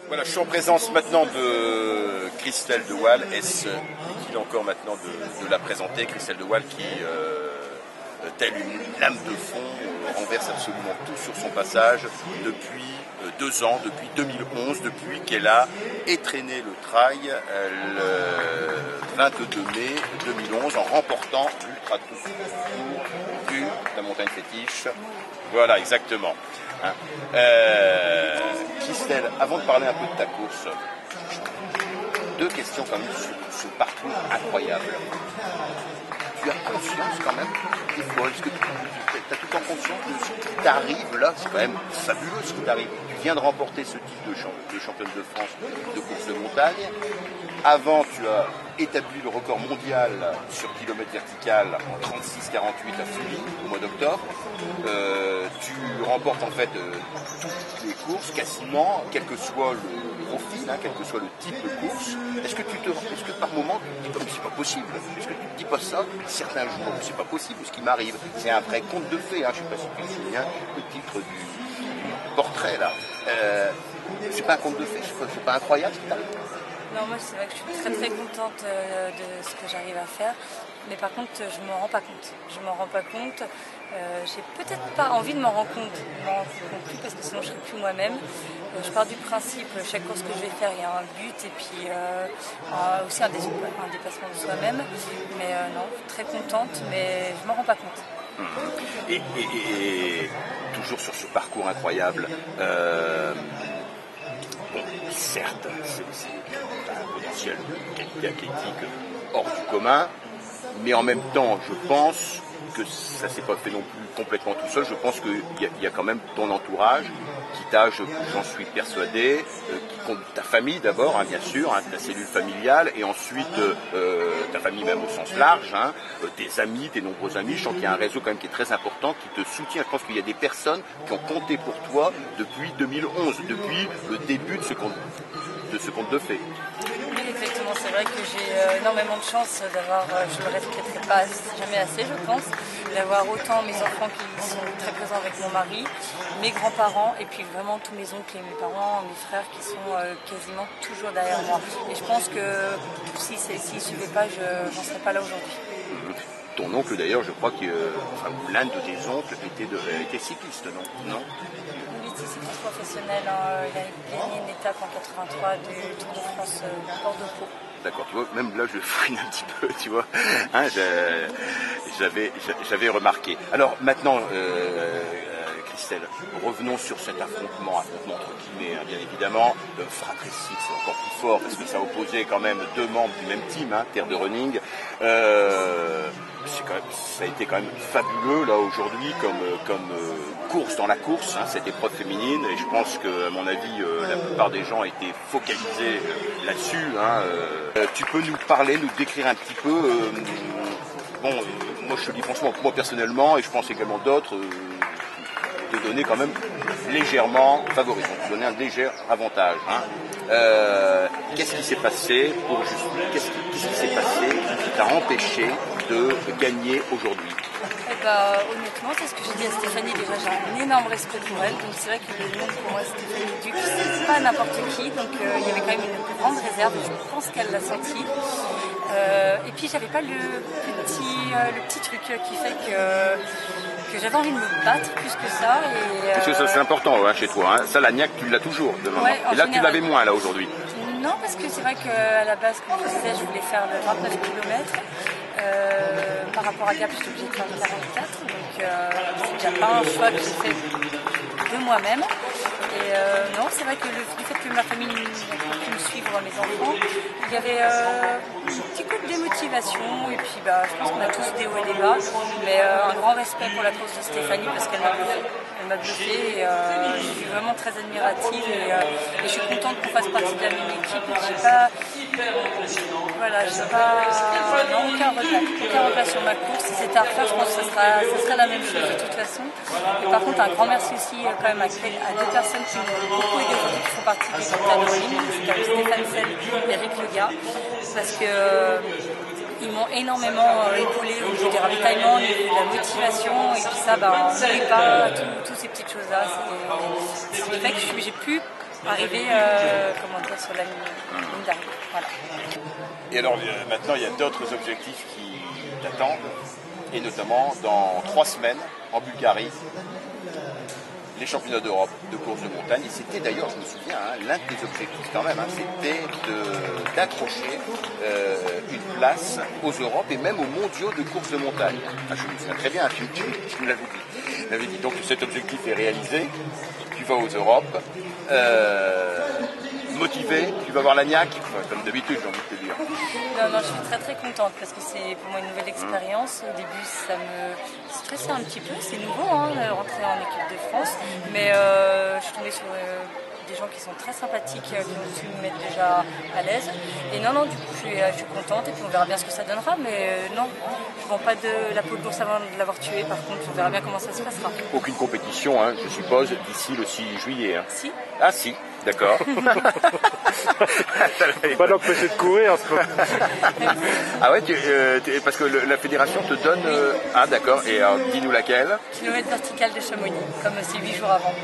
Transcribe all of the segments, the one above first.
Voilà, je suis en présence maintenant de Christelle de Waal. Est-ce utile encore maintenant de la présenter? Christelle de Waal qui, telle une lame de fond, renverse absolument tout sur son passage depuis 2 ans, depuis 2011, depuis qu'elle a étrenné le trail le 22 mai 2011 en remportant l'Ultra Tour de la montagne fétiche. Voilà, exactement. Hein. Christelle, avant de parler un peu de ta course, 2 questions quand même sur ce parcours incroyable. Tu as conscience quand même des fois, est-ce que tu as tout le temps conscience de ce qui t'arrive là? C'est quand même fabuleux ce qui t'arrive. Tu viens de remporter ce titre de championne de France de course de montagne. Avant, tu as établi le record mondial sur kilomètre vertical en 36,48 à Fully au mois d'octobre. Tu remportes en fait toutes les courses quasiment, quel que soit le profil, quel que soit le type de course. Est-ce que par moment tu te dis c'est pas possible? Est-ce que tu te dis pas ça certains jours? C'est pas possible ce qui m'arrive. C'est un vrai conte de fées. Je sais pas si tu te souviens le titre du portrait là. C'est pas un conte de fées, c'est pas incroyable ce qui t'arrive? Non, moi c'est vrai que je suis très très contente de ce que j'arrive à faire, mais par contre je m'en rends pas compte. Je m'en rends pas compte. J'ai peut-être pas envie de m'en rendre compte. Je m'en rends plus parce que sinon je serai plus moi-même. Je pars du principe, chaque course que je vais faire, il y a un but et puis aussi un dépassement de soi-même. Mais non, très contente, mais je m'en rends pas compte. Et toujours sur ce parcours incroyable. Bon, certes, c'est un potentiel de qualité athlétique hors du commun, mais en même temps, je pense que ça ne s'est pas fait non plus complètement tout seul. Je pense qu'il y a quand même ton entourage qui t'a, j'en suis persuadé, qui compte ta famille d'abord, bien sûr, ta cellule familiale, et ensuite ta famille même au sens large, tes amis, tes nombreux amis. Je sens qu'il y a un réseau quand même qui est très important, qui te soutient. Je pense qu'il y a des personnes qui ont compté pour toi depuis 2011, depuis le début de ce conte de fées. Oui, exactement. C'est vrai que j'ai énormément de chance d'avoir, je ne le répéterai pas jamais assez, je pense, d'avoir autant mes enfants qui sont très présents avec mon mari, mes grands-parents et puis vraiment tous mes oncles et mes parents, mes frères qui sont quasiment toujours derrière moi. Et je pense que s'ils ne suivaient pas, je n'en serais pas là aujourd'hui. Ton oncle d'ailleurs, je crois que l'un de tes oncles était cycliste, non? Oui, c'est cycliste professionnel. Il a gagné une étape en 83 du Tour de France Bordeaux-Pau. D'accord, tu vois, même là je frine un petit peu, tu vois. J'avais remarqué. Alors maintenant, Christelle, revenons sur cet affrontement entre guillemets, bien évidemment. Fratricide, c'est encore plus fort parce que ça opposait quand même 2 membres du même team, Terre de Running. Ça a été quand même fabuleux là aujourd'hui comme course dans la course, cette épreuve féminine, et je pense que à mon avis la plupart des gens étaient focalisés là-dessus. Tu peux nous parler, nous décrire un petit peu, moi je te dis franchement, moi personnellement, et je pense également d'autres, te donner quand même légèrement favori, donc te donner un léger avantage. Qu'est-ce qui s'est passé qu'est-ce qui s'est passé qui t'a empêché de gagner aujourd'hui? Honnêtement, c'est ce que j'ai dit à Stéphanie. Déjà, j'ai un énorme respect pour elle. Donc c'est vrai que le nom pour moi, Stéphanie Duc, c'est pas n'importe qui. Donc il y avait quand même une grande réserve. Je pense qu'elle l'a senti. Et puis j'avais pas le petit truc qui fait que j'avais envie de me battre plus que ça. Parce que ça c'est important chez toi. Ça, la niaque, tu l'as toujours. Ouais, et là, tu l'avais moins là aujourd'hui. Non, parce que c'est vrai qu'à la base, comme je disais, je voulais faire le 29 km. Par rapport à Gap, j'étais obligée de faire le 44. Donc c'est déjà pas un choix que j'ai fait de moi-même. Et non, c'est vrai que du fait que ma famille pu me suivre, mes enfants, il y avait un petit coup de démotivation. Et puis je pense qu'on a tous des hauts et des bas. Mais un grand respect pour la course de Stéphanie parce qu'elle m'a bluffé. Elle m'a bluffé et je suis vraiment très admirative et je suis contente qu'on fasse partie de la même équipe. Aucun regret sur ma course. Si c'était à refaire, je pense que ça sera la même chose de toute façon. Et par contre, un grand merci aussi quand même à 2 personnes qui m'ont beaucoup aidé aujourd'hui, qui font partie des Terre de Running, c'est Stéphane Sell et Eric Lega, parce que ils m'ont énormément épaulé au niveau du ravitaillement, au niveau de la motivation, et puis ça, on n'oublie pas toutes ces petites choses-là. Ce qui fait que j'ai pu arriver sur la ligne d'arrivée. Voilà. Et alors maintenant, il y a d'autres objectifs qui t'attendent, et notamment dans 3 semaines en Bulgarie, les championnats d'Europe de course de montagne. Et c'était d'ailleurs, je me souviens, l'un des objectifs quand même, c'était d'accrocher une place aux Europes et même aux mondiaux de course de montagne. Je me souviens très bien, tu me l'avais dit. Donc cet objectif est réalisé, tu vas aux Europes. Motivé, tu vas voir la Niac, comme d'habitude, j'ai envie de te dire. Non, je suis très très contente parce que c'est pour moi une nouvelle expérience. Au début, ça me stressait un petit peu, c'est nouveau, rentrer en équipe de France, mais je suis tombée sur des gens qui sont très sympathiques, qui ont su me mettre déjà à l'aise. Et non, du coup, je suis contente et puis on verra bien ce que ça donnera, mais non, je ne vends pas de la peau de l'ours avant de l'avoir tué, par contre, on verra bien comment ça se passera. Aucune compétition, je suppose, d'ici le 6 juillet. Si. Ah si. D'accord. Pas l'empêcher de courir. Ah ouais, parce que la fédération te donne... Ah d'accord, et alors dis-nous laquelle. Kilomètre vertical de Chamonix, comme c'est 8 jours avant.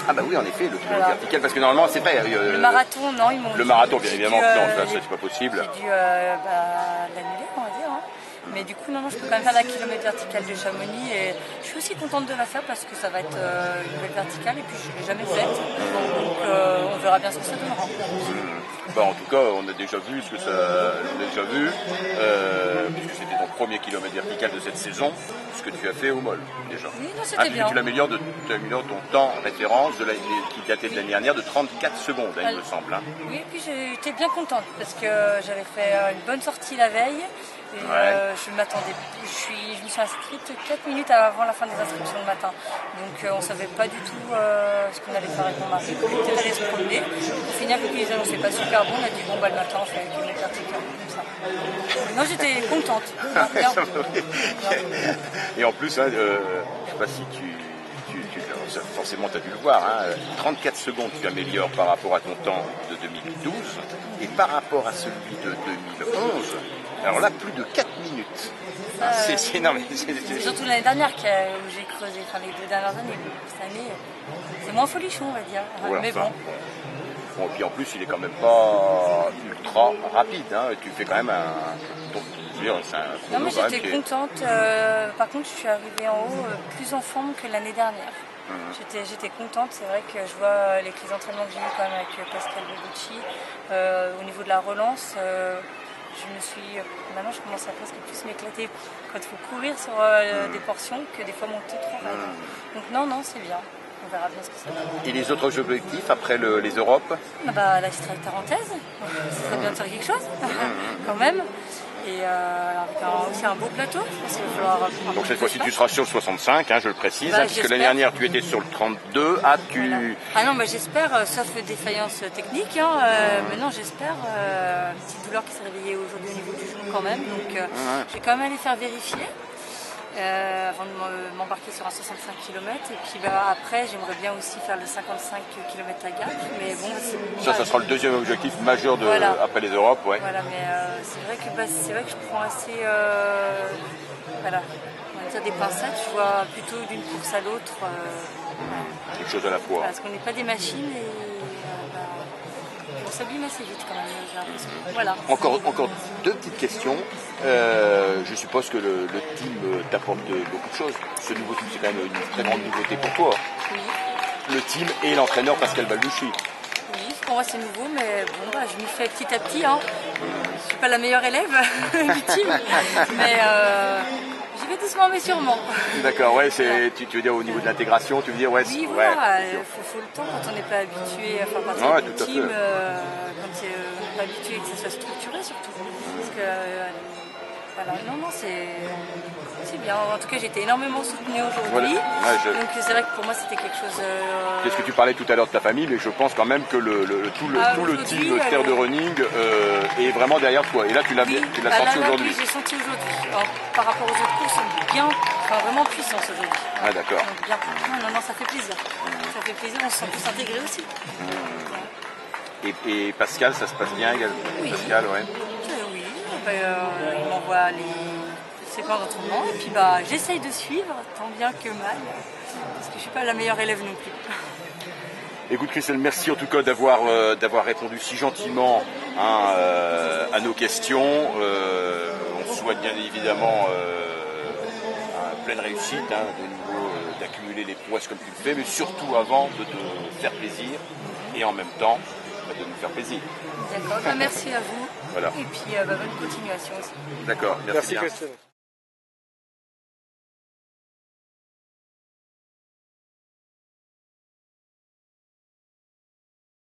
Ah bah oui, en effet, le kilomètre vertical, parce que normalement c'est vrai... le marathon, non, ils m'ont dit... Le marathon, bien évidemment, non, ça c'est pas possible. J'ai dû l'annuler, on va dire. Mais du coup, non, je peux quand même faire la kilomètre verticale de Chamonix et je suis aussi contente de la faire parce que ça va être une nouvelle verticale et puis je ne l'ai jamais faite. Donc on verra bien ce que ça donnera. En tout cas, on a déjà vu ce que ça... puisque c'était ton premier kilomètre vertical de cette saison, ce que tu as fait au Mol, déjà. Oui, non, c'était bien. Tu améliores ton temps référence qui datait de l'année dernière de 34 secondes, il me semble. Oui, et puis j'étais bien contente parce que j'avais fait une bonne sortie la veille. Et je m'attendais, je me suis inscrite 4 minutes avant la fin des inscriptions le matin. Donc on ne savait pas du tout ce qu'on allait faire avec mon mari. On était allé se promener. Au final, vu qu'ils annonçaient pas super bon, on a dit bon, le matin on fait un kilomètre vertical comme ça. Non, j'étais contente. Bien. Et en plus, je ne sais pas si forcément tu as dû le voir, 34 secondes tu améliores par rapport à ton temps de 2012 et par rapport à celui de 2011. Alors là, plus de 4 minutes. C'est surtout l'année dernière où j'ai creusé, les 2 dernières années. Cette année, c'est moins folichon, on va dire. Ouais, mais bon. Bon, puis en plus, il est quand même pas ultra rapide. Tu fais quand même c'est un non, mais chrono j'étais contente. Par contre, je suis arrivée en haut plus en forme que l'année dernière. J'étais contente. C'est vrai que je vois avec les entraînements que j'ai eu quand même avec Pascal Bogucci au niveau de la relance. Maintenant je commence à presque plus m'éclater quand il faut courir sur des portions que des fois monter trop raide. Donc non, c'est bien. On verra bien ce que ça donne. Et les autres objectifs après les Europes? La Strade Tarentaise, ça serait bien de faire quelque chose, quand même. Et avec aussi un beau plateau, je pense qu'il va falloir... Donc cette fois-ci tu seras sur le 65, je le précise, parce que l'année dernière tu étais sur le 32. Voilà. Ah non, j'espère, sauf défaillance technique, mais non, j'espère, une petite douleur qui s'est réveillée aujourd'hui au niveau du genou quand même, donc je vais quand même aller faire vérifier. Avant de m'embarquer sur un 65 km et puis après j'aimerais bien aussi faire le 55 km à Gap, mais bon ça sera le deuxième objectif majeur après les Europes, ouais. Voilà, mais c'est vrai que je prends assez on va dire des pincettes, je vois plutôt d'une course à l'autre quelque chose à la fois, parce qu'on n'est pas des machines et on s'abîme assez vite quand même, j'ai l'impression. Voilà. Encore 2 petites questions. Je suppose que le team t'apporte beaucoup de choses. Ce nouveau team, c'est quand même une très grande nouveauté pour toi. Oui. Le team et l'entraîneur Pascal Balducci. Oui, pour moi c'est nouveau, mais bon, je m'y fais petit à petit. Je ne suis pas la meilleure élève du team, mais j'y vais doucement mais sûrement. D'accord, ouais, tu veux dire au niveau de l'intégration, tu veux dire, oui, voilà, faut le temps quand on n'est pas habitué à faire partie du team, quand on n'est pas habitué que ça soit structuré surtout. Parce que, non, c'est bien. En tout cas, j'ai été énormément soutenue aujourd'hui. Donc c'est vrai que pour moi, c'était quelque chose... Qu'est-ce que tu parlais tout à l'heure de ta famille, mais je pense quand même que tout le team Terre de Running est vraiment derrière toi. Et là, tu l'as senti aujourd'hui. Oui, j'ai senti aujourd'hui. Par rapport aux autres courses, vraiment puissance aujourd'hui. Ah d'accord. Bien. Non, ça fait plaisir. Ça fait plaisir, on se sent plus intégré aussi. Et Pascal, ça se passe bien également? Oui. Pascal, ouais. Oui, il m'envoie les séquences d'entraînement et puis j'essaye de suivre tant bien que mal parce que je suis pas la meilleure élève non plus. Écoute Christelle, merci en tout cas d'avoir répondu si gentiment à nos questions. On souhaite bien évidemment pleine réussite, de niveau d'accumuler les prouesses comme tu le fais, mais surtout avant de te faire plaisir et en même temps de nous faire plaisir. D'accord, merci à vous. Voilà. Et puis bonne continuation aussi. D'accord, merci bien. Christelle.